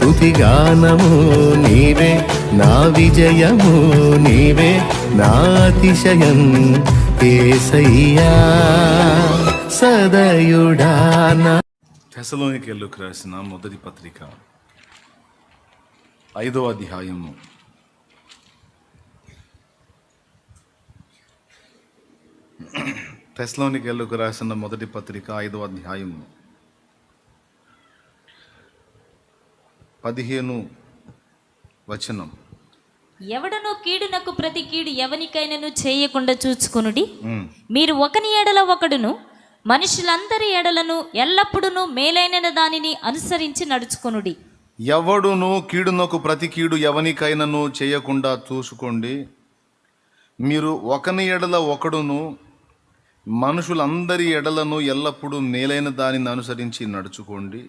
స్తుతిగానము నీవే, నా విజయము నీవే, నా అతిశయం యేసయ్యా సదయుడా. తెస్సలోనికీయులకు రాసిన మొదటి పత్రిక 5వ అధ్యాయము. తెస్సలోనికీయులకు రాసిన మొదటి పత్రిక 5వ అధ్యాయము 15 వచనం. ఎవడనో కీడునకు ప్రతి కీడు ఎవనికైనను చేయకుండా చూచుకొనుడి. మీరు ఒకని ఎడల ఒకడును మనుషులందరి ఎడలను ఎల్లప్పుడూ మేలైన దానిని అనుసరించి నడుచుకొనుడి. ఎవడును కీడునకు ప్రతి కీడు ఎవనికైనను చేయకుండా చూసుకోండి. మీరు ఒకని ఎడల ఒకడును మనుషులందరి ఎడలను ఎల్లప్పుడూ మేలైన దానిని అనుసరించి నడుచుకోండి.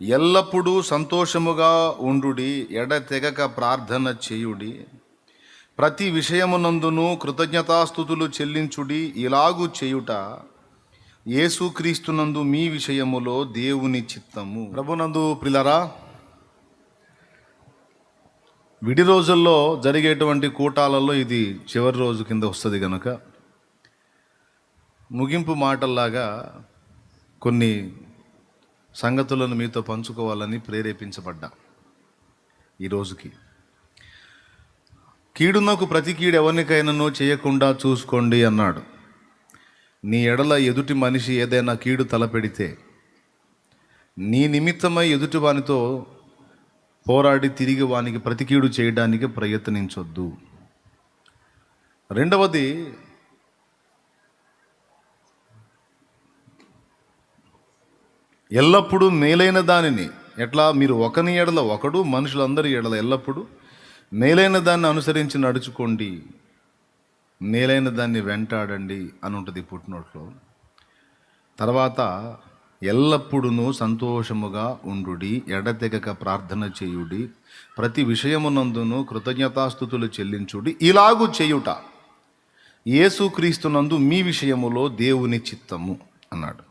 ఎల్లప్పుడూ సంతోషముగా ఉండుడి, ఎడతెగక ప్రార్థన చేయుడి, ప్రతి విషయమునందును కృతజ్ఞతాస్తుతులు చెల్లించుడి. ఇలాగు చేయుట యేసుక్రీస్తునందు మీ విషయములో దేవుని చిత్తము. ప్రభునందు ప్రియులారా, విడి రోజుల్లో జరిగేటువంటి కూటాలలో ఇది చివరి రోజు కింద వస్తుంది కనుక ముగింపు మాటల్లాగా కొన్ని సంగతులను మీతో పంచుకోవాలని ప్రేరేపించబడ్డా. ఈ రోజుకి కీడునకు ప్రతి కీడు ఎవరికైనానో చేయకుండా చూసుకోండి అన్నాడు. నీ ఎడల ఎదుటి మనిషి ఏదైనా కీడు తలపెడితే నీ నిమిత్తమై ఎదుటి వానితో పోరాడి తిరిగి వానికి ప్రతి కీడు చేయడానికి ప్రయత్నించొద్దు. రెండవది, ఎల్లప్పుడూ మేలైన దానిని, ఎట్లా మీరు ఒకని ఎడల ఒకడు మనుషులందరి ఎడల ఎల్లప్పుడూ మేలైన దాన్ని అనుసరించి నడుచుకోండి, మేలైన దాన్ని వెంటాడండి అని ఉంటుంది పుట్టినోట్లో. తర్వాత ఎల్లప్పుడూ సంతోషముగా ఉండుడి, ఎడతెగక ప్రార్థన చేయుడి, ప్రతి విషయమునందును కృతజ్ఞతాస్తుతులు చెల్లించుడి. ఇలాగు చేయుట యేసుక్రీస్తునందు మీ విషయములో దేవుని చిత్తము అన్నాడు.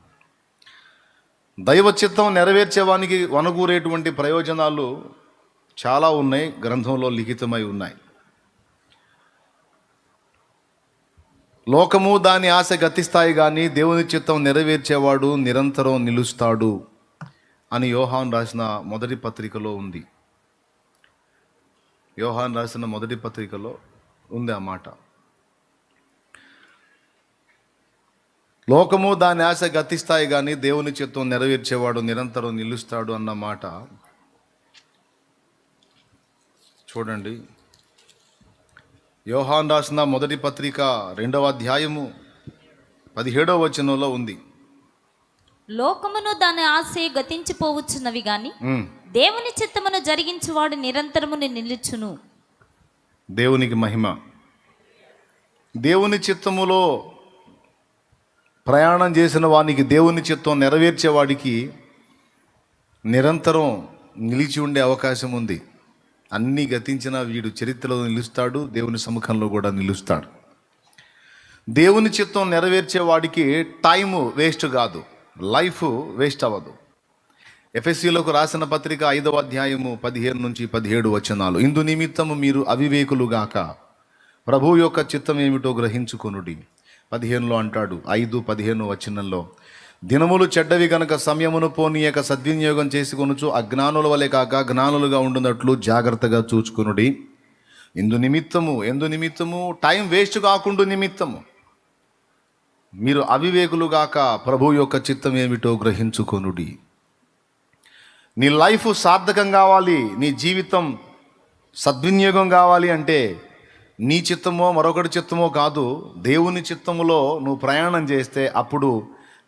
దైవ చిత్తం నెరవేర్చేవానికి వనగూరేటువంటి ప్రయోజనాలు చాలా ఉన్నాయి, గ్రంథంలో లిఖితమై ఉన్నాయి. లోకము దాని ఆశ గతిస్తాయి కానీ దేవుని చిత్తం నెరవేర్చేవాడు నిరంతరం నిలుస్తాడు అని యోహాను రాసిన మొదటి పత్రికలో ఉంది. యోహాను రాసిన మొదటి పత్రికలో ఉంది ఆ మాట. లోకము దాని ఆశ గతిస్తాయి కానీ దేవుని చిత్తం నెరవేర్చేవాడు నిరంతరం నిలుస్తాడు అన్న మాట చూడండి. యోహాను రాసిన మొదటి పత్రిక 2వ అధ్యాయము 17వ వచనంలో ఉంది. లోకమును దాని ఆశ గతించిపోవచ్చున్నవి గాని దేవుని చిత్తమును జరిగించువాడు నిరంతరమును నిలుచును. దేవునికి మహిమ. దేవుని చిత్తములో ప్రయాణం చేసిన వానికి, దేవుని చిత్తం నెరవేర్చేవాడికి నిరంతరం నిలిచి ఉండే అవకాశం ఉంది. అన్నీ గతించిన వీడు చరిత్రలో నిలుస్తాడు, దేవుని సముఖంలో కూడా నిలుస్తాడు. దేవుని చిత్తం నెరవేర్చేవాడికి టైము వేస్ట్ కాదు, లైఫ్ వేస్ట్ అవ్వదు. ఎఫెసీయులకు రాసిన పత్రిక 5వ అధ్యాయము 15 నుంచి 17 వచనాలు. ఇందు నిమిత్తము మీరు అవివేకులుగాక ప్రభు యొక్క చిత్తం ఏమిటో గ్రహించుకొనుడి. 15లో అంటాడు, 5:15 వచనంలో, దినములు చెడ్డవి గనక సమయమును పోనీయక సద్వినియోగం చేసుకొనుచు అజ్ఞానుల వలె కాక జ్ఞానులుగా ఉండునట్లు జాగ్రత్తగా చూచుకొనుడి. ఎందు నిమిత్తము టైం వేస్ట్ కాకుండా నిమిత్తము మీరు అవివేకులుగాక ప్రభు యొక్క చిత్తం ఏమిటో గ్రహించుకొనుడి. నీ లైఫ్ సార్థకం కావాలి, నీ జీవితం సద్వినియోగం కావాలి అంటే నీ చిత్తమో మరొకటి చిత్తమో కాదు, దేవుని చిత్తములో నువ్వు ప్రయాణం చేస్తే అప్పుడు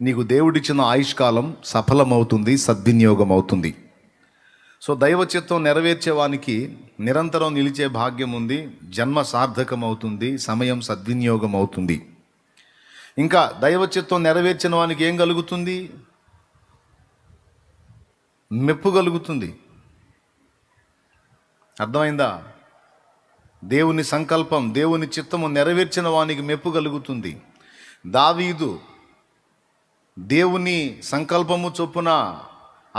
నీకు దేవుడిచ్చిన ఆయుష్కాలం సఫలమవుతుంది, సద్వినియోగం అవుతుంది. సో దైవ చిత్తం నెరవేర్చేవానికి నిరంతరం నిలిచే భాగ్యం ఉంది, జన్మ సార్థకం అవుతుంది, సమయం సద్వినియోగం అవుతుంది. ఇంకా దైవ చిత్తం నెరవేర్చిన వానికి ఏం కలుగుతుంది? మెప్పు కలుగుతుంది. అర్థమైందా? దేవుని సంకల్పం, దేవుని చిత్తము నెరవేర్చిన వానికి మెప్పు కలుగుతుంది. దావీదు దేవుని సంకల్పము చొప్పున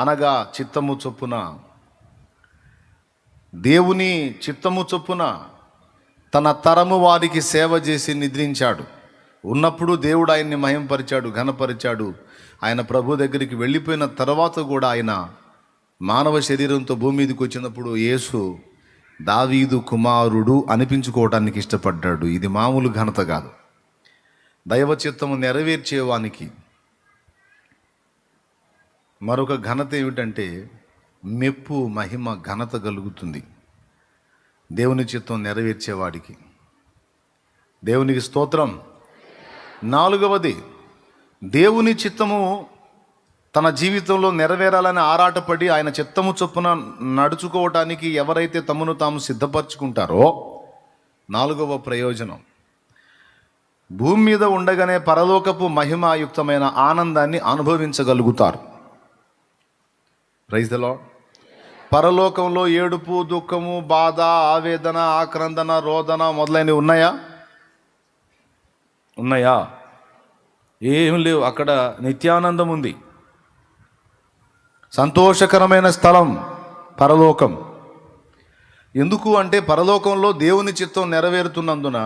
అనగా చిత్తము చొప్పున దేవుని చిత్తము చొప్పున తన తరము వారికి సేవ చేసి నిద్రించాడు. ఉన్నప్పుడు దేవుడు ఆయన్ని మహింపరిచాడు, ఘనపరిచాడు. ఆయన ప్రభు దగ్గరికి వెళ్ళిపోయిన తర్వాత కూడా ఆయన మానవ శరీరంతో భూమి మీదకి వచ్చినప్పుడు యేసు దావీదు కుమారుడు అనిపించుకోవడానికి ఇష్టపడ్డాడు. ఇది మామూలు ఘనత కాదు. దైవ చిత్తము నెరవేర్చేవానికి మరొక ఘనత ఏమిటంటే మెప్పు, మహిమ, ఘనత కలుగుతుంది దేవుని చిత్తం నెరవేర్చేవాడికి. దేవునికి స్తోత్రం. 4వది, దేవుని చిత్తము తన జీవితంలో నెరవేరాలని ఆరాటపడి ఆయన చిత్తము చొప్పున నడుచుకోవటానికి ఎవరైతే తమను తాము సిద్ధపరచుకుంటారో 4వ ప్రయోజనం, భూమి మీద ఉండగానే పరలోకపు మహిమాయుక్తమైన ఆనందాన్ని అనుభవించగలుగుతారు. Praise the lord. పరలోకంలో ఏడుపు, దుఃఖము, బాధ, ఆవేదన, ఆక్రందన, రోదన మొదలైనవి ఉన్నాయా? ఏం లేవు. అక్కడ నిత్యానందం ఉంది. సంతోషకరమైన స్థలం పరలోకం. ఎందుకు అంటే పరలోకంలో దేవుని చిత్తం నెరవేరుతున్నందున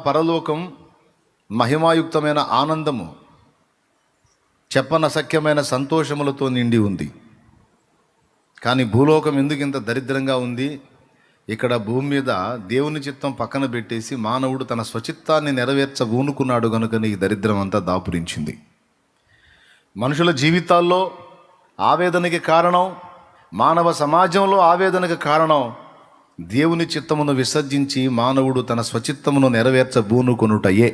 పరలోకం మహిమాయుక్తమైన ఆనందము, చెప్పనసఖ్యమైన సంతోషములతో నిండి ఉంది. కానీ భూలోకం ఎందుకు ఇంత దరిద్రంగా ఉంది? ఇక్కడ భూమి మీద దేవుని చిత్తం పక్కన పెట్టేసి మానవుడు తన స్వచిత్తాన్ని నెరవేర్చబూనుకున్నాడు కనుకనే ఈ దరిద్రం అంతా దాపురించింది. మనుషుల జీవితాల్లో ఆవేదనకి కారణం, మానవ సమాజంలో ఆవేదనకి కారణం దేవుని చిత్తమును విసర్జించి మానవుడు తన స్వచిత్తమును నెరవేర్చబూనుకొనుటయే.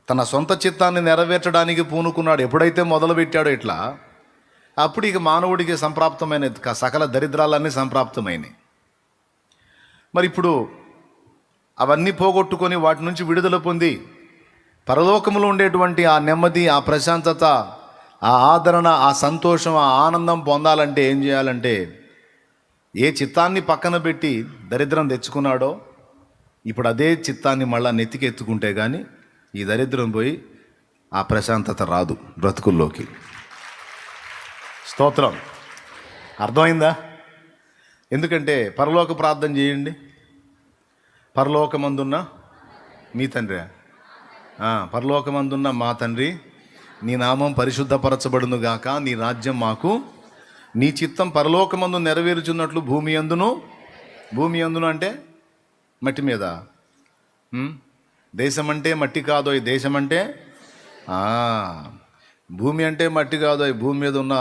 తన సొంత చిత్తాన్ని నెరవేర్చడానికి పూనుకున్నాడు. ఎప్పుడైతే మొదలుపెట్టాడో ఇట్లా, అప్పుడు ఇక మానవుడికి సంప్రాప్తమైన సకల దరిద్రాలన్నీ సంప్రాప్తమైనవి. మరి ఇప్పుడు అవన్నీ పోగొట్టుకొని వాటి నుంచి విడుదల పొంది పరలోకములో ఉండేటువంటి ఆ నెమ్మది, ఆ ప్రశాంతత, ఆ ఆదరణ, ఆ సంతోషం, ఆ ఆనందం పొందాలంటే ఏం చేయాలంటే, ఏ చిత్తాన్ని పక్కన పెట్టి దరిద్రం తెచ్చుకున్నాడో ఇప్పుడు అదే చిత్తాన్ని మళ్ళా నెత్తికెత్తుకుంటే కానీ ఈ దరిద్రం పోయి ఆ ప్రశాంతత రాదు బ్రతుకుల్లోకి. స్తోత్రం. అర్థమైందా? ఎందుకంటే పరలోక ప్రార్థన చేయండి. పరలోకమందున్న మీ తండ్రి, పరలోకమందున్న మా తండ్రి, నీ నామం పరిశుద్ధపరచబడును గాక, నీ రాజ్యం మాకు, నీ చిత్తం పరలోకమందు నెరవేరుచున్నట్లు భూమి అందును అంటే మట్టి మీద. దేశం అంటే మట్టి కాదో, ఈ దేశం అంటే భూమి అంటే మట్టి కాదో, ఈ భూమి మీద ఉన్న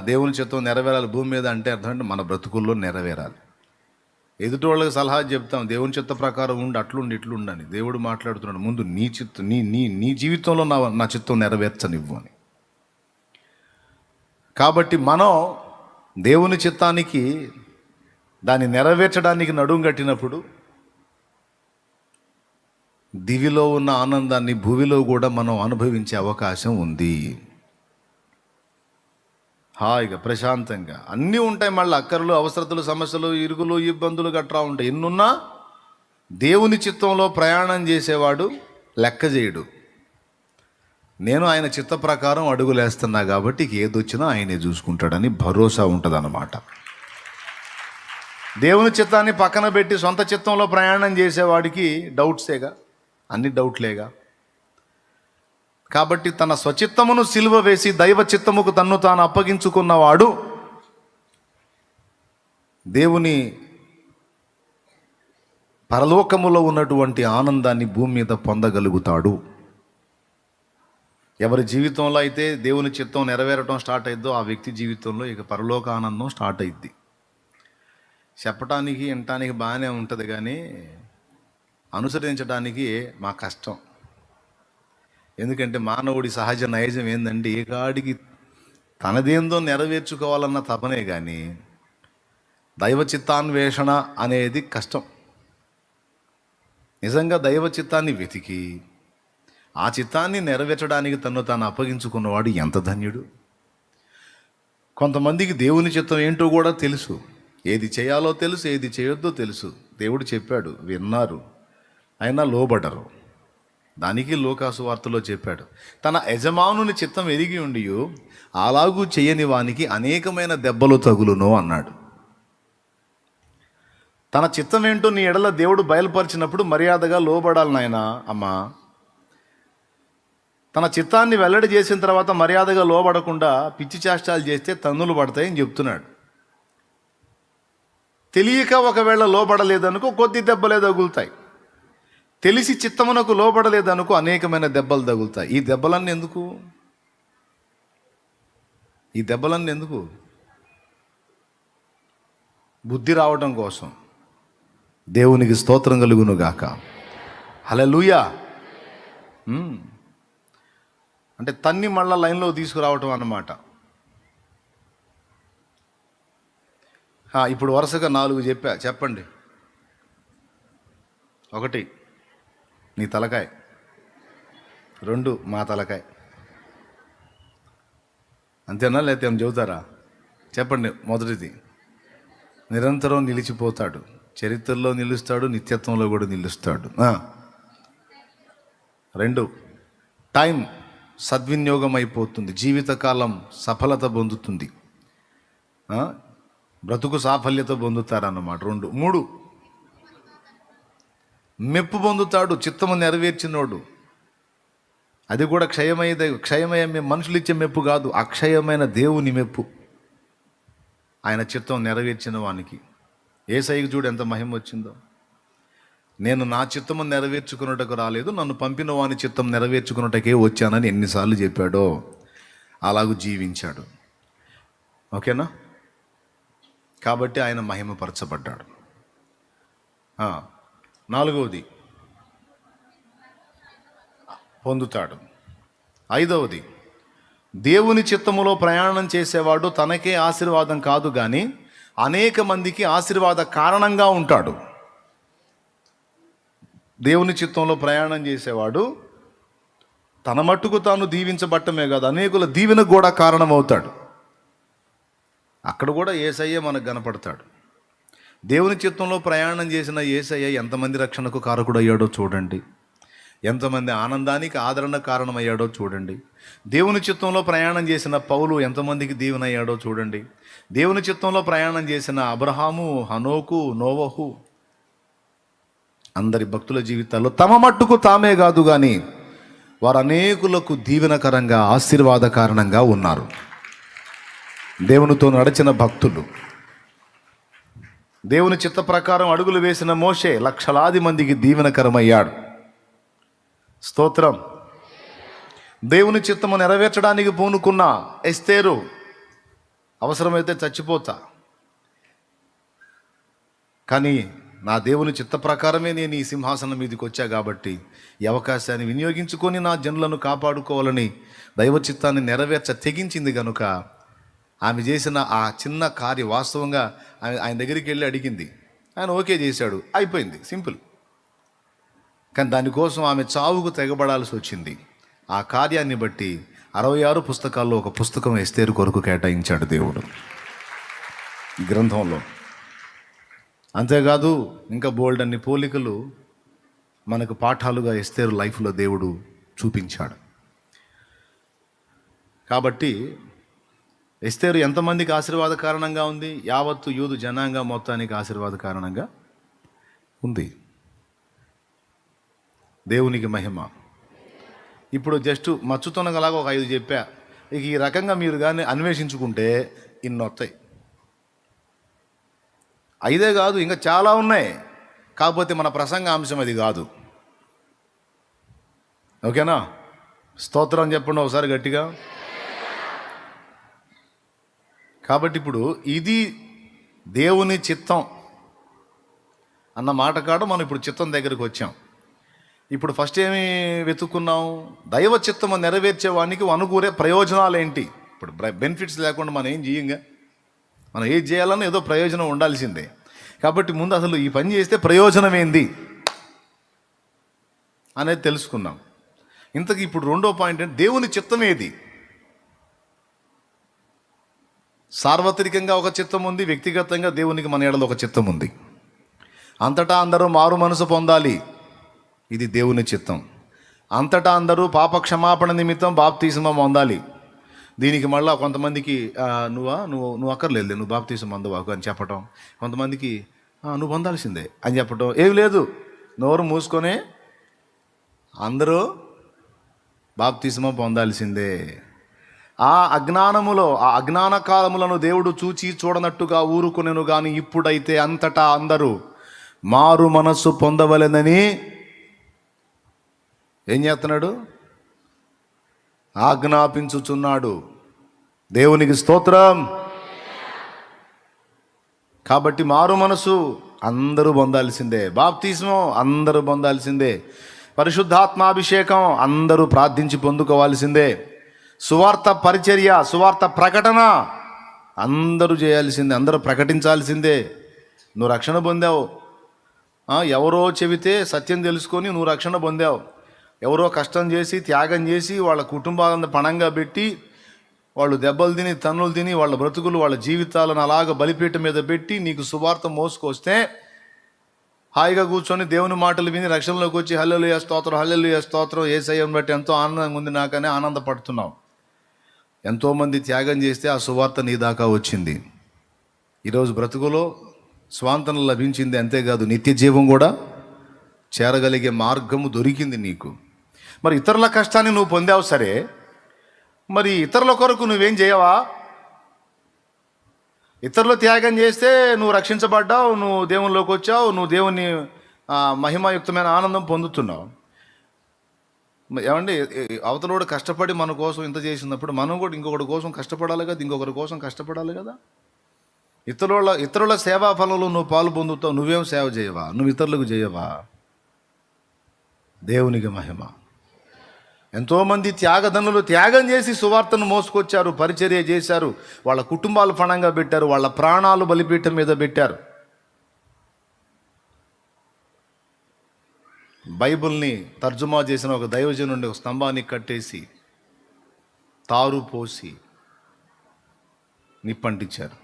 దేవుని చిత్తం నెరవేరాలి. భూమి మీద అంటే అర్థం అంటే మన బ్రతుకుల్లో నెరవేరాలి. ఎదుటి వాళ్ళకి సలహా చెప్తాం, దేవుని చిత్త ప్రకారం ఉండి అట్లుండి ఇట్లుండని. దేవుడు మాట్లాడుతున్నాడు, ముందు నీ చిత్తం నీ జీవితంలో నా చిత్తం నెరవేర్చనివ్వు అని. కాబట్టి మనం దేవుని చిత్తానికి, దాన్ని నెరవేర్చడానికి నడుం కట్టినప్పుడు దివిలో ఉన్న ఆనందాన్ని భూమిలో కూడా మనం అనుభవించే అవకాశం ఉంది. హాయిగా ప్రశాంతంగా అన్నీ ఉంటాయి. మళ్ళీ అక్కర్లు, అవసరతలు, సమస్యలు, ఇరుగులు, ఇబ్బందులు గట్రా ఉంటాయి. ఎన్నున్నా దేవుని చిత్తంలో ప్రయాణం చేసేవాడు లెక్క చేయడు. నేను ఆయన చిత్త ప్రకారం అడుగులేస్తున్నా కాబట్టి ఏదొచ్చినా ఆయనే చూసుకుంటాడని భరోసా ఉంటుంది అన్నమాట. దేవుని చిత్తాన్ని పక్కన పెట్టి సొంత చిత్తంలో ప్రయాణం చేసేవాడికి డౌట్సేగా, అన్ని డౌట్లేగా. కాబట్టి తన స్వచిత్తమును సిలువ వేసి దైవ చిత్తముకు తన్ను తాను అప్పగించుకున్నవాడు దేవుని పరలోకములో ఉన్నటువంటి ఆనందాన్ని భూమి మీద పొందగలుగుతాడు. ఎవరి జీవితంలో అయితే దేవుని చిత్తం నెరవేరటం స్టార్ట్ అయిద్దో ఆ వ్యక్తి జీవితంలో ఇక పరలోక ఆనందం స్టార్ట్ అయింది. చెప్పటానికి వినటానికి బాగానే ఉంటుంది, కానీ అనుసరించడానికి మా కష్టం. ఎందుకంటే మానవుడి సహజ నైజం ఏంటంటే ఏ కాడికి తనదేందో నెరవేర్చుకోవాలన్న తపనే, కానీ దైవ చిత్తాన్వేషణ అనేది కష్టం. నిజంగా దైవ చిత్తాన్ని వెతికి ఆ చిత్తాన్ని నెరవేర్చడానికి తను తాను అప్పగించుకున్నవాడు ఎంత ధన్యుడు. కొంతమందికి దేవుని చిత్తం ఏంటో కూడా తెలుసు, ఏది చేయాలో తెలుసు, ఏది చేయొద్దో తెలుసు. దేవుడు చెప్పాడు, విన్నారు, అయినా లోబడరు. దానికి లూకాసు వార్తలో చెప్పాడు, తన యజమానుని చిత్తం ఎరిగి ఉండి అలాగూ చేయని వానికి అనేకమైన దెబ్బలు తగులును అన్నాడు. తన చిత్తం ఏంటో నీ ఎడల దేవుడు బయలుపరిచినప్పుడు మర్యాదగా లోబడాలి నాయనా అమ్మా. తన చిత్తాన్ని వెల్లడి చేసిన తర్వాత మర్యాదగా లోబడకుండా పిచ్చి చేష్టాలు చేస్తే తన్నులు పడతాయని చెప్తున్నాడు. తెలియక ఒకవేళ లోబడలేదనుకో కొద్ది దెబ్బలే తగులుతాయి. తెలిసి చిత్తమునకు లోబడలేదనుకో అనేకమైన దెబ్బలు తగులుతాయి. ఈ దెబ్బలన్నీ ఎందుకు? బుద్ధి రావడం కోసం. దేవునికి స్తోత్రం కలుగును గాక. హల్లెలూయా. అంటే తన్ని మళ్ళా లైన్లో తీసుకురావటం అన్నమాట. ఇప్పుడు వరుసగా 4 చెప్పండి. 1 నీ తలకాయ, 2 మా తలకాయ. అంతేనా లేకపోతే ఏం చెబుతారా? చెప్పండి. మొదటిది, నిరంతరం నిలిచిపోతాడు, చరిత్రలో నిలుస్తాడు, నిత్యత్వంలో కూడా నిలుస్తాడు. 2, టైం సద్వినియోగం అయిపోతుంది, జీవితకాలం సఫలత పొందుతుంది, బ్రతుకు సాఫల్యత పొందుతారన్నమాట. 2, 3 మెప్పు పొందుతాడు, చిత్తము నెరవేర్చినోడు. అది కూడా క్షయమయ్యే మనుషులు ఇచ్చే మెప్పు కాదు, అక్షయమైన దేవుని మెప్పు. ఆయన చిత్తం నెరవేర్చిన వానికి. యేసయ్యకు చూడు ఎంత మహిమ వచ్చిందో. నేను నా చిత్తము నెరవేర్చుకున్నటకు రాలేదు, నన్ను పంపిన వాని చిత్తం నెరవేర్చుకున్నటకే వచ్చానని ఎన్నిసార్లు చెప్పాడో అలాగూ జీవించాడు. ఓకేనా? కాబట్టి ఆయన మహిమపరచబడ్డాడు. 4వది పొందుతాడు. 5వది, దేవుని చిత్తములో ప్రయాణం చేసేవాడు తనకే ఆశీర్వాదం కాదు కానీ అనేక మందికి ఆశీర్వాద కారణంగా ఉంటాడు. దేవుని చిత్తంలో ప్రయాణం చేసేవాడు తన మట్టుకు తాను దీవించబట్టమే కాదు, అనేకుల దీవెనకు కూడా కారణమవుతాడు. అక్కడ కూడా యేసయ్య మనకు కనపడతాడు. దేవుని చిత్తంలో ప్రయాణం చేసిన యేసయ్య ఎంతమంది రక్షణకు కారకుడు అయ్యాడో చూడండి, ఎంతమంది ఆనందానికి ఆదరణ కారణమయ్యాడో చూడండి. దేవుని చిత్తంలో ప్రయాణం చేసిన పౌలు ఎంతమందికి దీవెనయ్యాడో చూడండి. దేవుని చిత్తంలో ప్రయాణం చేసిన అబ్రహాము, హనోకు, నోవహు, అందరి భక్తుల జీవితాల్లో తమ మట్టుకు తామే కాదు కానీ వారు అనేకులకు దీవెనకరంగా ఆశీర్వాద కారణంగా ఉన్నారు. దేవునితో నడిచిన భక్తులు. దేవుని చిత్త ప్రకారం అడుగులు వేసిన మోషే లక్షలాది మందికి దీవెనకరమయ్యాడు. స్తోత్రం. దేవుని చిత్తము నెరవేర్చడానికి పూనుకున్న ఎస్తేరు అవసరమైతే చచ్చిపోతా, కానీ నా దేవుని చిత్త ప్రకారమే నేను ఈ సింహాసనం మీదకి వచ్చా కాబట్టి ఈ అవకాశాన్ని వినియోగించుకొని నా జనులను కాపాడుకోవాలని దైవ చిత్తాన్ని నెరవేర్చ తెగించింది కనుక ఆమె చేసిన ఆ చిన్న కార్యం వాస్తవంగా ఆయన దగ్గరికి వెళ్ళి అడిగింది, ఆయన ఓకే చేశాడు, అయిపోయింది, సింపుల్. కానీ దానికోసం ఆమె చావుకు తెగబడాల్సి వచ్చింది. ఆ కార్యాన్ని బట్టి 66 పుస్తకాల్లో ఒక పుస్తకం ఎస్తేరు కొరకు కేటాయించాడు దేవుడు ఈ గ్రంథంలో. అంతేకాదు ఇంకా బోల్డ్ అన్ని పోలికలు మనకు పాఠాలుగా ఎస్తేరు లైఫ్లో దేవుడు చూపించాడు. కాబట్టి ఎస్తేరు ఎంతమందికి ఆశీర్వాద కారణంగా ఉంది? యావత్తు యూదు జనాంగ మొత్తానికి ఆశీర్వాద కారణంగా ఉంది. దేవునికి మహిమ. ఇప్పుడు జస్ట్ మచ్చుతొనగలాగా ఒక 5 చెప్పా. ఇక ఈ రకంగా మీరు కానీ అన్వేషించుకుంటే ఇన్ని వస్తాయి. 5 కాదు, ఇంకా చాలా ఉన్నాయి. కాకపోతే మన ప్రసంగ అంశం అది కాదు. ఓకేనా? స్తోత్రం చెప్పండి ఒకసారి గట్టిగా. కాబట్టి ఇప్పుడు ఇది దేవుని చిత్తం అన్న మాట కాడ మనం ఇప్పుడు చిత్తం దగ్గరికి వచ్చాం. ఇప్పుడు ఫస్ట్ ఏమి వెతుక్కున్నాం? దైవ చిత్తము నెరవేర్చేవానికి అనుకూరే ప్రయోజనాలు ఏంటి? ఇప్పుడు బెనిఫిట్స్ లేకుండా మనం ఏం చేయంగా, మనం ఏది చేయాలన్నా ఏదో ప్రయోజనం ఉండాల్సిందే. కాబట్టి ముందు అసలు ఈ పని చేస్తే ప్రయోజనం ఏంది అనేది తెలుసుకున్నాం. ఇంతకు ఇప్పుడు 2వ పాయింట్ ఏంటి? దేవుని చిత్తం ఏది? సార్వత్రికంగా ఒక చిత్తం ఉంది, వ్యక్తిగతంగా దేవునికి మన ఎడలో ఒక చిత్తం ఉంది. అంతటా అందరూ మారు మనసు పొందాలి, ఇది దేవుని చిత్తం. అంతటా అందరూ పాప క్షమాపణ నిమిత్తం బాప్తిస్మం పొందాలి. దీనికి మళ్ళీ కొంతమందికి నువ్వు అక్కర్లేదు, నువ్వు బాప్తిస్మం పొందవాకు అని చెప్పటం, కొంతమందికి నువ్వు పొందాల్సిందే అని చెప్పటం. ఏం లేదు, నోరు మూసుకొని అందరూ బాప్తిస్మం పొందాల్సిందే. ఆ అజ్ఞానములో, ఆ అజ్ఞాన కాలములను దేవుడు చూచి చూడనట్టుగా ఊరుకునేను కానీ ఇప్పుడైతే అంతటా అందరూ మారు మనస్సు పొందవలెనని ఏం చేస్తున్నాడు? ఆజ్ఞాపించుచున్నాడు. దేవునికి స్తోత్రం. కాబట్టి మారు మనసు అందరూ పొందాల్సిందే, బాప్తిస్మం అందరూ పొందాల్సిందే, పరిశుద్ధాత్మాభిషేకం అందరూ ప్రార్థించి పొందుకోవాల్సిందే, సువార్త పరిచర్య, సువార్త ప్రకటన అందరూ చేయాల్సిందే, అందరూ ప్రకటించాల్సిందే. నువ్వు రక్షణ పొందావు, ఎవరో చెబితే సత్యం తెలుసుకొని నువ్వు రక్షణ పొందావు. ఎవరో కష్టం చేసి త్యాగం చేసి వాళ్ళ కుటుంబాలను పణంగా పెట్టి వాళ్ళు దెబ్బలు తిని తన్నులు తిని వాళ్ళ బ్రతుకులు వాళ్ళ జీవితాలను అలాగ బలిపీఠం మీద పెట్టి నీకు సువార్త మోసుకొస్తే హాయిగా కూర్చొని దేవుని మాటలు విని రక్షణలోకి వచ్చి హల్లెలూయా స్తోత్రం, హల్లెలూయా స్తోత్రం, యేసయ్యను బట్టి ఎంతో ఆనందంగా ఉంది నాకనే ఆనందపడుతున్నావు. ఎంతోమంది త్యాగం చేస్తే ఆ సువార్త నీ దాకా వచ్చింది. ఈరోజు బ్రతుకులో స్వాంతన లభించింది, అంతేకాదు నిత్య జీవం కూడా చేరగలిగే మార్గము దొరికింది నీకు. మరి ఇతరుల కష్టాన్ని నువ్వు పొందావు సరే, మరి ఇతరుల కొరకు నువ్వేం చేయవా? ఇతరులు త్యాగం చేస్తే నువ్వు రక్షించబడ్డావు, నువ్వు దేవునిలోకి వచ్చావు, నువ్వు దేవుని మహిమాయుక్తమైన ఆనందం పొందుతున్నావు. ఏమండి, అవతలోడు కష్టపడి మన కోసం ఇంత చేసినప్పుడు మనం కూడా ఇంకొకటి కోసం కష్టపడాలి కదా, ఇంకొకరి కోసం కష్టపడాలి కదా. ఇతరుల సేవా ఫలంలో నువ్వు పాలు పొందుతావు, నువ్వేం సేవ చేయవా? నువ్వు ఇతరులకు చేయవా? దేవునికి మహిమ. ఎంతోమంది త్యాగధనులు త్యాగం చేసి సువార్తను మోసుకొచ్చారు, పరిచర్య చేశారు, వాళ్ళ కుటుంబాలు పణంగా పెట్టారు, వాళ్ళ ప్రాణాలు బలిపీఠం మీద పెట్టారు. బైబిల్ని తర్జుమా చేసిన ఒక దైవజనుడిని ఒక స్తంభానికి కట్టేసి తారు పోసి నిప్పంటించారు.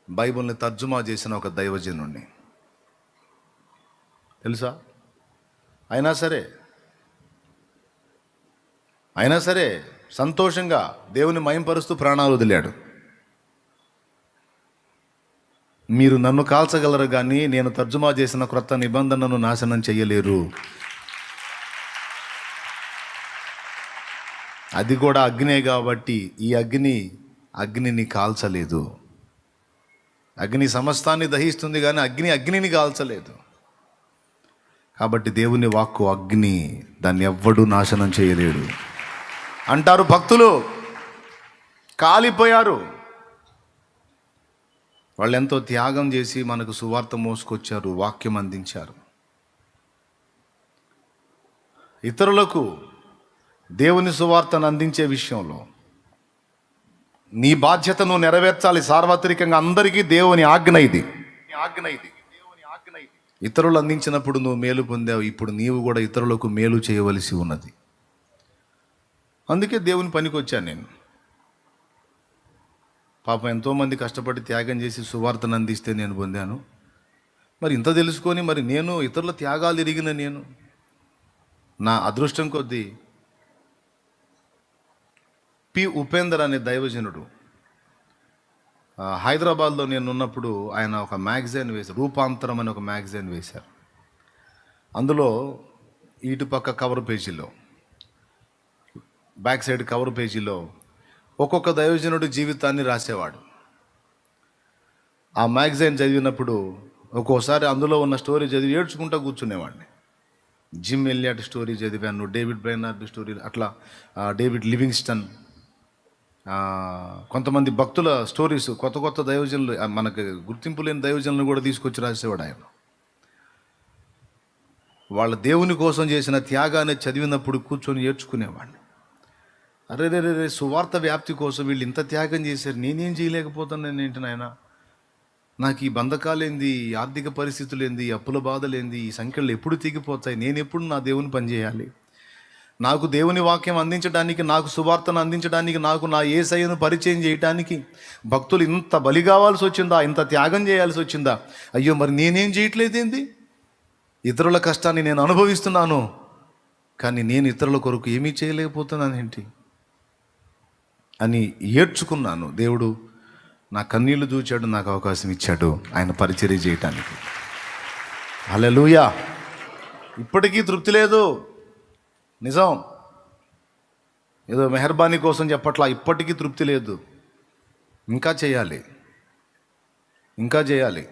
బైబిల్ని తర్జుమా చేసిన ఒక దైవజనుడిని తెలుసా? అయినా సరే సంతోషంగా దేవుని మహింపరుస్తూ ప్రాణాలు వదిలాడు. మీరు నన్ను కాల్చగలరు కానీ నేను తర్జుమా చేసిన క్రొత్త నిబంధనను నాశనం చెయ్యలేరు. అది కూడా అగ్నే కాబట్టి ఈ అగ్నిని కాల్చలేదు. అగ్ని సమస్తాన్ని దహిస్తుంది కానీ అగ్నిని కాల్చలేదు. కాబట్టి దేవుని వాక్కు అగ్ని, దాన్ని ఎవ్వడూ నాశనం చేయలేడు అంటారు భక్తులు. కాలిపోయారు. వాళ్ళు ఎంతో త్యాగం చేసి మనకు సువార్త మోసుకొచ్చారు, వాక్యం అందించారు. ఇతరులకు దేవుని సువార్తను అందించే విషయంలో నీ బాధ్యతను నెరవేర్చాలి. సార్వత్రికంగా అందరికీ దేవుని ఆజ్ఞ ఇది. ఇతరులు అందించినప్పుడు నువ్వు మేలు పొందావు, ఇప్పుడు నీవు కూడా ఇతరులకు మేలు చేయవలసి ఉన్నది. అందుకే దేవుని పనికి వచ్చాను నేను. పాపం ఎంతోమంది కష్టపడి త్యాగం చేసి సువార్తను అందిస్తే నేను పొందాను. మరి ఇంత తెలుసుకొని మరి నేను ఇతరుల త్యాగాలు ఎరిగిన నేను నా అదృష్టం కొద్దీ పి ఉపేందర్ అనే దైవజనుడు హైదరాబాద్లో నేను ఉన్నప్పుడు ఆయన ఒక మ్యాగజైన్ వేశారు, రూపాంతరం అని ఒక మ్యాగజైన్ వేశారు. అందులో ఇటుపక్క కవర్ పేజీలో, బ్యాక్ సైడ్ కవర్ పేజీలో ఒక్కొక్క దైవజనుడి జీవితాన్ని రాసేవాడు. ఆ మ్యాగజైన్ చదివినప్పుడు ఒక్కోసారి అందులో ఉన్న స్టోరీ చదివి ఏడ్చుకుంటూ కూర్చునేవాడిని. జిమ్ ఎలియట్ స్టోరీ చదివాను, డేవిడ్ బ్రైనార్డ్ స్టోరీ, అట్లా డేవిడ్ లివింగ్స్టన్, కొంతమంది భక్తుల స్టోరీస్, కొత్త దైవజనులు, మనకు గుర్తింపు లేని దైవజనులను కూడా తీసుకొచ్చి రాసేవాడు ఆయన. వాళ్ళ దేవుని కోసం చేసిన త్యాగాన్ని చదివినప్పుడు కూర్చొని ఏడ్చుకునేవాడిని. అరే సువార్త వ్యాప్తి కోసం వీళ్ళు ఇంత త్యాగం చేశారు, నేనేం చేయలేకపోతున్నాను ఏంటి నాయన? నాకు ఈ బంధకాలేంది, ఈ ఆర్థిక పరిస్థితులేంది, ఈ అప్పుల బాధలేంది, ఈ సంఖ్యలు ఎప్పుడు తెగిపోతాయి? నేను ఎప్పుడు నా దేవుని పనిచేయాలి? నాకు దేవుని వాక్యం అందించడానికి, నాకు సువార్తను అందించడానికి, నాకు నా యేసయ్యను పరిచయం చేయడానికి భక్తులు ఇంత బలి కావాల్సి వచ్చిందా? ఇంత త్యాగం చేయాల్సి వచ్చిందా? అయ్యో, మరి నేనేం చేయట్లేదేంది? ఇతరుల కష్టాన్ని నేను అనుభవిస్తున్నాను. కానీ నేను ఇతరుల కొరకు ఏమీ చేయలేకపోతున్నాను ఏంటి అని ఏడ్చుకున్నాను. దేవుడు నా కన్నీళ్లు చూచాడు, నాకు అవకాశం ఇచ్చాడు ఆయన పరిచర్య చేయటానికి. హల్లెలూయా. ఇప్పటికీ తృప్తి లేదు, నిజం. ఏదో మెహర్బానీ కోసం చెప్పట్లా, ఇప్పటికీ తృప్తి లేదు. ఇంకా చేయాలి, ఇంకా చేయాలి.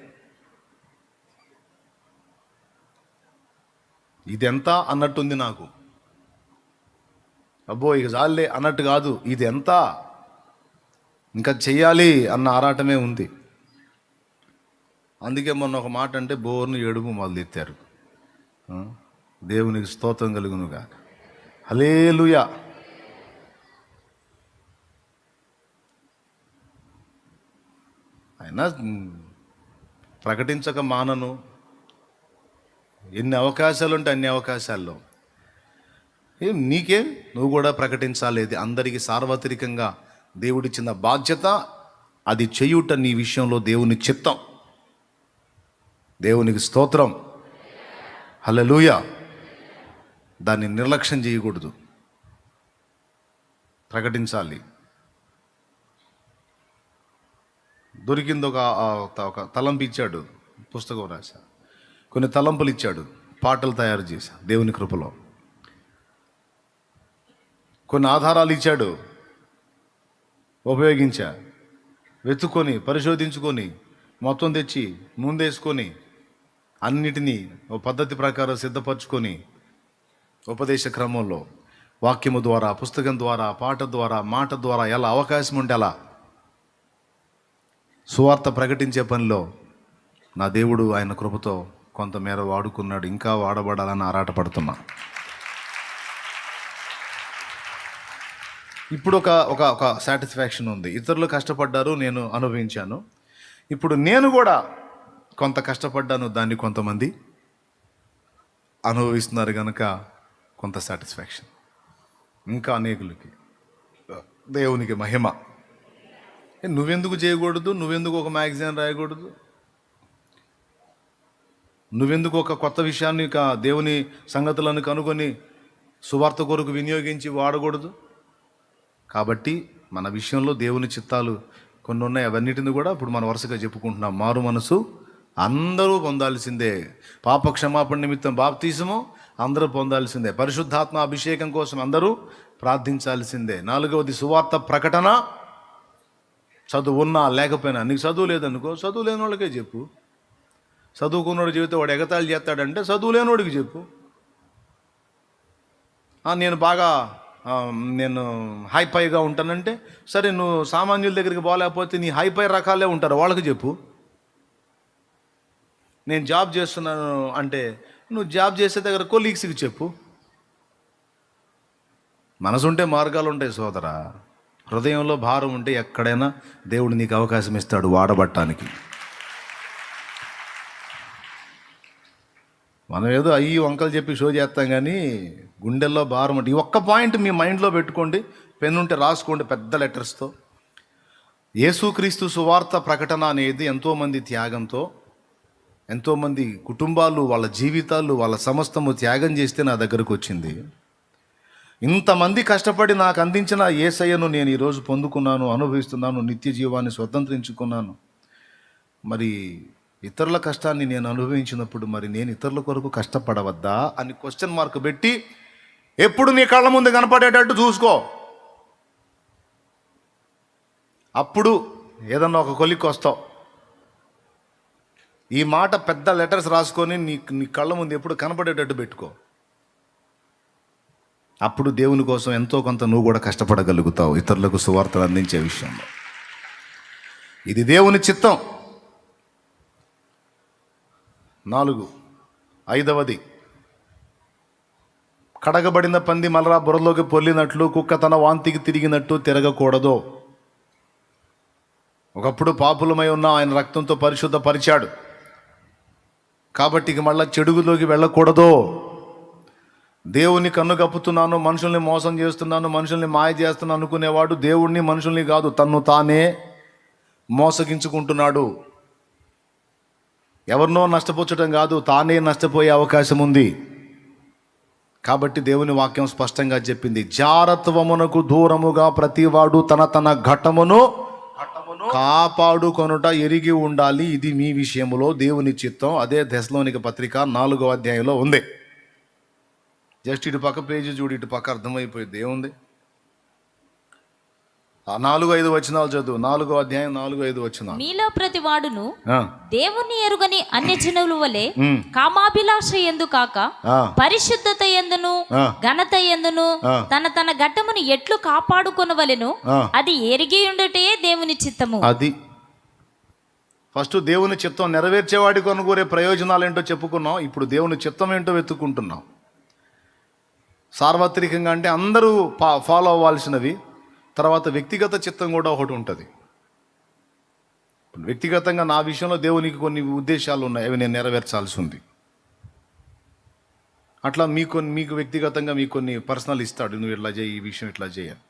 ఇదెంత అన్నట్టుంది నాకు. అబ్బో ఇక చాలే అన్నట్టు కాదు, ఇది ఎంత ఇంకా చెయ్యాలి అన్న ఆరాటమే ఉంది. అందుకే మొన్న ఒక మాట అంటే బోర్ను ఏడుపు మొదలెత్తారు. దేవునికి స్తోత్రం కలుగునుగా. హల్లెలూయా. అయినా ప్రకటించక మానను. ఎన్ని అవకాశాలు ఉంటే అన్ని అవకాశాల్లో నీకేం, నువ్వు కూడా ప్రకటించాలి. అది అందరికీ సార్వత్రికంగా దేవుడిచ్చిన బాధ్యత. అది చేయుట నీ విషయంలో దేవుని చిత్తం. దేవునికి స్తోత్రం. హల్లెలూయా. దాన్ని నిర్లక్ష్యం చేయకూడదు, ప్రకటించాలి. దొరికింది ఒక తలంపు ఇచ్చాడు, పుస్తకం రాశా. కొన్ని తలంపులు ఇచ్చాడు, పాటలు తయారు చేశా దేవుని కృపలో. కొన్ని ఆధారాలు ఇచ్చాడు, ఉపయోగించా. వెతుక్కొని పరిశోధించుకొని మొత్తం తెచ్చి ముందేసుకొని అన్నిటినీ ఒక పద్ధతి ప్రకారం సిద్ధపరచుకొని ఉపదేశ క్రమంలో వాక్యము ద్వారా, పుస్తకం ద్వారా, పాట ద్వారా, మాట ద్వారా ఎలా అవకాశం ఉంటే అలా సువార్త ప్రకటించే పనిలో నా దేవుడు ఆయన కృపతో కొంతమేర వాడుకున్నాడు. ఇంకా వాడబడాలని ఆరాటపడుతున్నా. ఇప్పుడు ఒక సాటిస్ఫాక్షన్ ఉంది. ఇతరులు కష్టపడ్డారు, నేను అనుభవించాను. ఇప్పుడు నేను కూడా కొంత కష్టపడ్డాను, దాన్ని కొంతమంది అనుభవిస్తున్నారు కనుక కొంత సాటిస్ఫాక్షన్. ఇంకా అనేకులకి దేవునికి మహిమ. నువ్వెందుకు చేయకూడదు? నువ్వెందుకు ఒక మ్యాగజైన్ రాయకూడదు? నువ్వెందుకు ఒక కొత్త విషయాన్ని దేవుని సంగతులను కనుగొని సువార్త కొరకు వినియోగించి వాడకూడదు? కాబట్టి మన విషయంలో దేవుని చిత్తాలు కొన్ని ఉన్నాయి. అవన్నిటిని కూడా ఇప్పుడు మనం వరుసగా చెప్పుకుంటున్నాం. మారు మనసు అందరూ పొందాల్సిందే. పాప క్షమాపణ నిమిత్తం బాప్తీసము అందరూ పొందాల్సిందే. పరిశుద్ధాత్మ అభిషేకం కోసం అందరూ ప్రార్థించాల్సిందే. 4వది సువార్త ప్రకటన. చదువు ఉన్నా లేకపోయినా, నీకు చదువు లేదనుకో, చదువు లేని వాళ్ళకే చెప్పు. చదువుకున్నోడు చెబితే వాడు ఎగతాళి చేస్తాడంటే చదువు లేనివాడికి చెప్పు. నేను హైపైగా ఉంటానంటే సరే, నువ్వు సామాన్యుల దగ్గరికి పోలేకపోతే నీ హైపై రకాలే ఉంటారు, వాళ్ళకి చెప్పు. నేను జాబ్ చేస్తున్నాను అంటే నువ్వు జాబ్ చేసే దగ్గర కొలీగ్స్కి చెప్పు. మనసుంటే మార్గాలు ఉంటాయి సోదరా. హృదయంలో భారం ఉంటే ఎక్కడైనా దేవుడు నీకు అవకాశం ఇస్తాడు వాడబట్టానికి. మనం ఏదో అయ్యి వంకలు చెప్పి షో చేస్తాం, కానీ గుండెల్లో భారం అంటే ఈ ఒక్క పాయింట్ మీ మైండ్లో పెట్టుకోండి. పెన్ ఉంటే రాసుకోండి పెద్ద లెటర్స్తో. యేసుక్రీస్తు సువార్త ప్రకటన అనేది ఎంతోమంది త్యాగంతో, ఎంతోమంది కుటుంబాలు వాళ్ళ జీవితాలు వాళ్ళ సమస్తము త్యాగం చేస్తే నా దగ్గరకు వచ్చింది. ఇంతమంది కష్టపడి నాకు అందించిన యేసయ్యను నేను ఈరోజు పొందుకున్నాను, అనుభవిస్తున్నాను, నిత్య జీవాన్ని స్వతంత్రించుకున్నాను. మరి ఇతరుల కష్టాన్ని నేను అనుభవించినప్పుడు మరి నేను ఇతరుల కొరకు కష్టపడవద్దా అని క్వశ్చన్ మార్క్ పెట్టి ఎప్పుడు నీ కళ్ళ ముందు కనపడేటట్టు చూసుకో. అప్పుడు ఏదన్నా ఒక కొలిక్కి వస్తావు. ఈ మాట పెద్ద లెటర్స్ రాసుకొని నీ కళ్ళ ముందు ఎప్పుడు కనపడేటట్టు పెట్టుకో. అప్పుడు దేవుని కోసం ఎంతో కొంత నువ్వు కూడా కష్టపడగలుగుతావు ఇతరులకు సువార్తలు అందించే విషయంలో. ఇది దేవుని చిత్తం. 5వది, కడగబడిన పంది మలరా బుర్రలోకి పొల్లినట్లు కుక్క తన వాంతికి తిరిగినట్టు తిరగకూడదు. ఒకప్పుడు పాపులమై ఉన్న ఆయన రక్తంతో పరిశుద్ధపరిచాడు కాబట్టి ఇక మళ్ళా చెడుగులోకి వెళ్ళకూడదు. దేవుని కన్ను కప్పుతున్నాను, మనుషుల్ని మోసం చేస్తున్నాను, మనుషుల్ని మాయ చేస్తున్నాను అనుకునేవాడు దేవుణ్ణి మనుషుల్ని కాదు తన్ను తానే మోసగించుకుంటున్నాడు. ఎవరినో నష్టపుచ్చడం కాదు, తానే నష్టపోయే అవకాశం ఉంది. కాబట్టి దేవుని వాక్యం స్పష్టంగా చెప్పింది, జారత్వమునకు దూరముగా ప్రతివాడు తన ఘటమును కాపాడుకొనుట ఎరిగి ఉండాలి. ఇది మీ విషయములో దేవుని చిత్తం. అదే తెస్సలోనిక పత్రిక 4వ అధ్యాయంలో ఉంది. జస్ట్ ఇటు పక్క పేజీ చూడు, ఇటు పక్క అర్థమైపోయింది ఏముంది. ఆ 4-5 వచనాలు చదువు. 4వ అధ్యాయం 4-5 వచనాలు. మీలో ప్రతి వాడును దేవుని ఎరుగని అన్యజనుల వలె కామాభిలాష యందు కాక పరిశుద్ధత యందును ఘనత యందును తన ఘట్టమును ఎట్లు కాపాడుకొనవలెను అది ఎరిగి ఉండుటే దేవుని చిత్తము. అది ఫస్ట్ దేవుని చిత్తం నెరవేర్చేవాడి కొనుగోరే ప్రయోజనాలు ఏంటో చెప్పుకున్నాం. ఇప్పుడు దేవుని చిత్తం ఏంటో వెతుక్కుంటున్నాం. సార్వత్రికంగా అంటే అందరూ ఫాలో అవ్వాల్సినవి. తర్వాత వ్యక్తిగత చిత్తం కూడా ఒకటి ఉంటుంది. వ్యక్తిగతంగా నా విషయంలో దేవునికి కొన్ని ఉద్దేశాలు ఉన్నాయి, అవి నేను నెరవేర్చాల్సి ఉంది. అట్లా మీకు వ్యక్తిగతంగా మీకు కొన్ని పర్సనల్ ఇస్తాడు, నువ్వు ఇట్లా చేయి, ఈ విషయం ఇట్లా చేయాలి,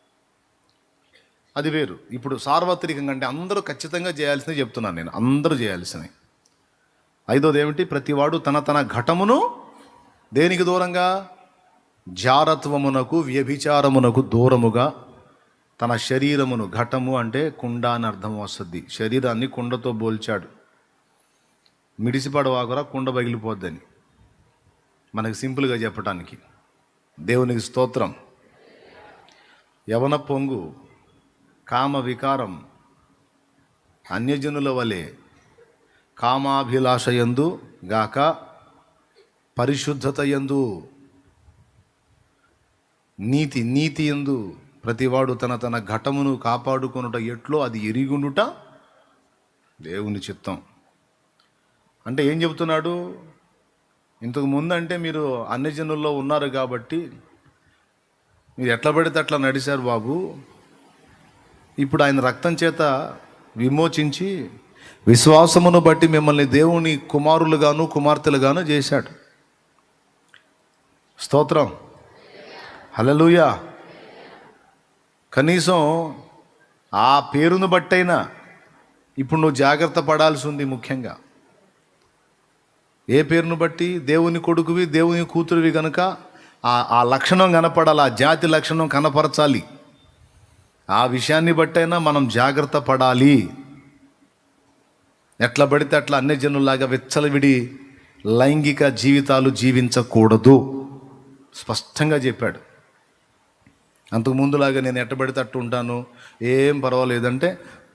అది వేరు. ఇప్పుడు సార్వత్రికంగా అంటే అందరూ ఖచ్చితంగా చేయాల్సినవి చెప్తున్నాను నేను, అందరూ చేయాల్సినవి. 5వది ఏమిటి? ప్రతివాడు తన ఘటమును దేనికి దూరంగా? జారత్వమునకు వ్యభిచారమునకు దూరముగా తన శరీరమును, ఘటము అంటే కుండ అని అర్థం వస్తుంది. శరీరాన్ని కుండతో పోల్చాడు. మిడిసిపడవాకురా కుండ పగిలిపోద్దని, మనకు సింపుల్గా చెప్పటానికి. దేవునికి స్తోత్రం. యవన పొంగు, కామ వికారం, అన్యజనుల వలె కామాభిలాష యందు గాక పరిశుద్ధత యందు, నీతి యందు ప్రతివాడు తన ఘటమును కాపాడుకొనుట ఎట్లో అది ఎరిగుండుట దేవుని చిత్తం. అంటే ఏం చెబుతున్నాడు? ఇంతకు ముందు అంటే మీరు అన్యజనుల్లో ఉన్నారు కాబట్టి మీరు ఎట్లా పడితే అట్లా నడిచారు బాబు. ఇప్పుడు ఆయన రక్తం చేత విమోచించి విశ్వాసమును బట్టి మిమ్మల్ని దేవుని కుమారులుగాను కుమార్తెలుగాను చేశాడు. స్తోత్రం, హల్లెలూయా. కనీసం ఆ పేరును బట్టైనా ఇప్పుడు నువ్వు జాగ్రత్త పడాల్సి ఉంది. ముఖ్యంగా ఏ పేరును బట్టి? దేవుని కొడుకువి, దేవుని కూతురువి కనుక ఆ లక్షణం కనపడాలి, ఆ జాతి లక్షణం కనపరచాలి. ఆ విషయాన్ని బట్టైనా మనం జాగ్రత్త పడాలి. ఎట్లా పడితే అట్లా అన్యజనుల్లాగా విచ్చలవిడి లైంగిక జీవితాలు జీవించకూడదు, స్పష్టంగా చెప్పాడు. అంతకుముందులాగా నేను ఎట్టబడితే అట్టు ఉంటాను, ఏం పర్వాలేదంటే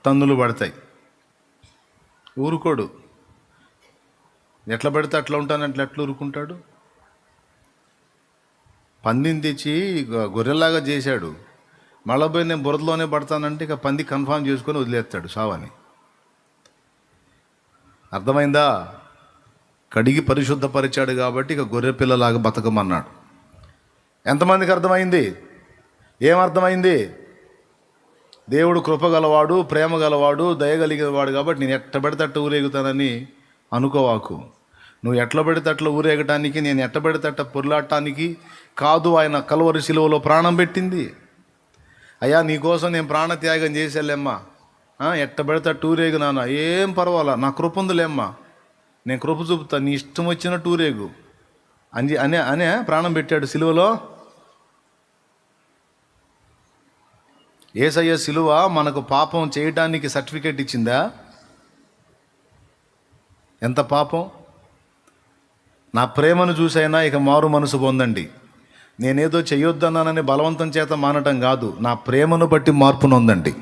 తన్నులు పడతాయి. ఊరుకోడు. ఎట్లా పడితే అట్లా ఉంటానంటే ఎట్లా ఊరుకుంటాడు? పందిని తెచ్చి గొర్రెలాగా చేశాడు, మళ్ళీ పోయి నేను బురదలోనే పడతానంటే ఇక పంది కన్ఫామ్ చేసుకొని వదిలేస్తాడు సావని. అర్థమైందా? కడిగి పరిశుద్ధపరిచాడు కాబట్టి ఇక గొర్రె పిల్లలాగా బతకమన్నాడు. ఎంతమందికి అర్థమైంది? ఏమర్థమైంది? దేవుడు కృపగలవాడు, ప్రేమ గలవాడు, దయగలిగేవాడు కాబట్టి నేను ఎట్ట పడితే అట్ట ఊరేగుతానని అనుకోవాకు. నువ్వు ఎట్లా పడితే అట్లా ఊరేగటానికి, నేను ఎట్ట పడితే అట్ట పొర్లాడటానికి కాదు. ఆయన కల్వరి శిలువలో ప్రాణం పెట్టింది. అయ్యా నీకోసం నేను ప్రాణత్యాగం చేసేలేమ్మా, ఎట్ట పడితే అట్ట ఊరేగు నాన్న, ఏం పర్వాలా, నా కృప ఉందిలేమ్మా, నేను కృప చూపుతా, నీ ఇష్టం వచ్చినట్టు ఊరేగు అనే ప్రాణం పెట్టాడు శిలువలో. యేసయ్య శిలువ మనకు పాపం చేయటానికి సర్టిఫికేట్ ఇచ్చిందా? ఎంత పాపం! నా ప్రేమను చూసైనా ఇక మారు మనసు పొందండి. నేనేదో చెయ్యొద్దన్నానని బలవంతం చేత మానటం కాదు, నా ప్రేమను బట్టి మార్పు నొందండి.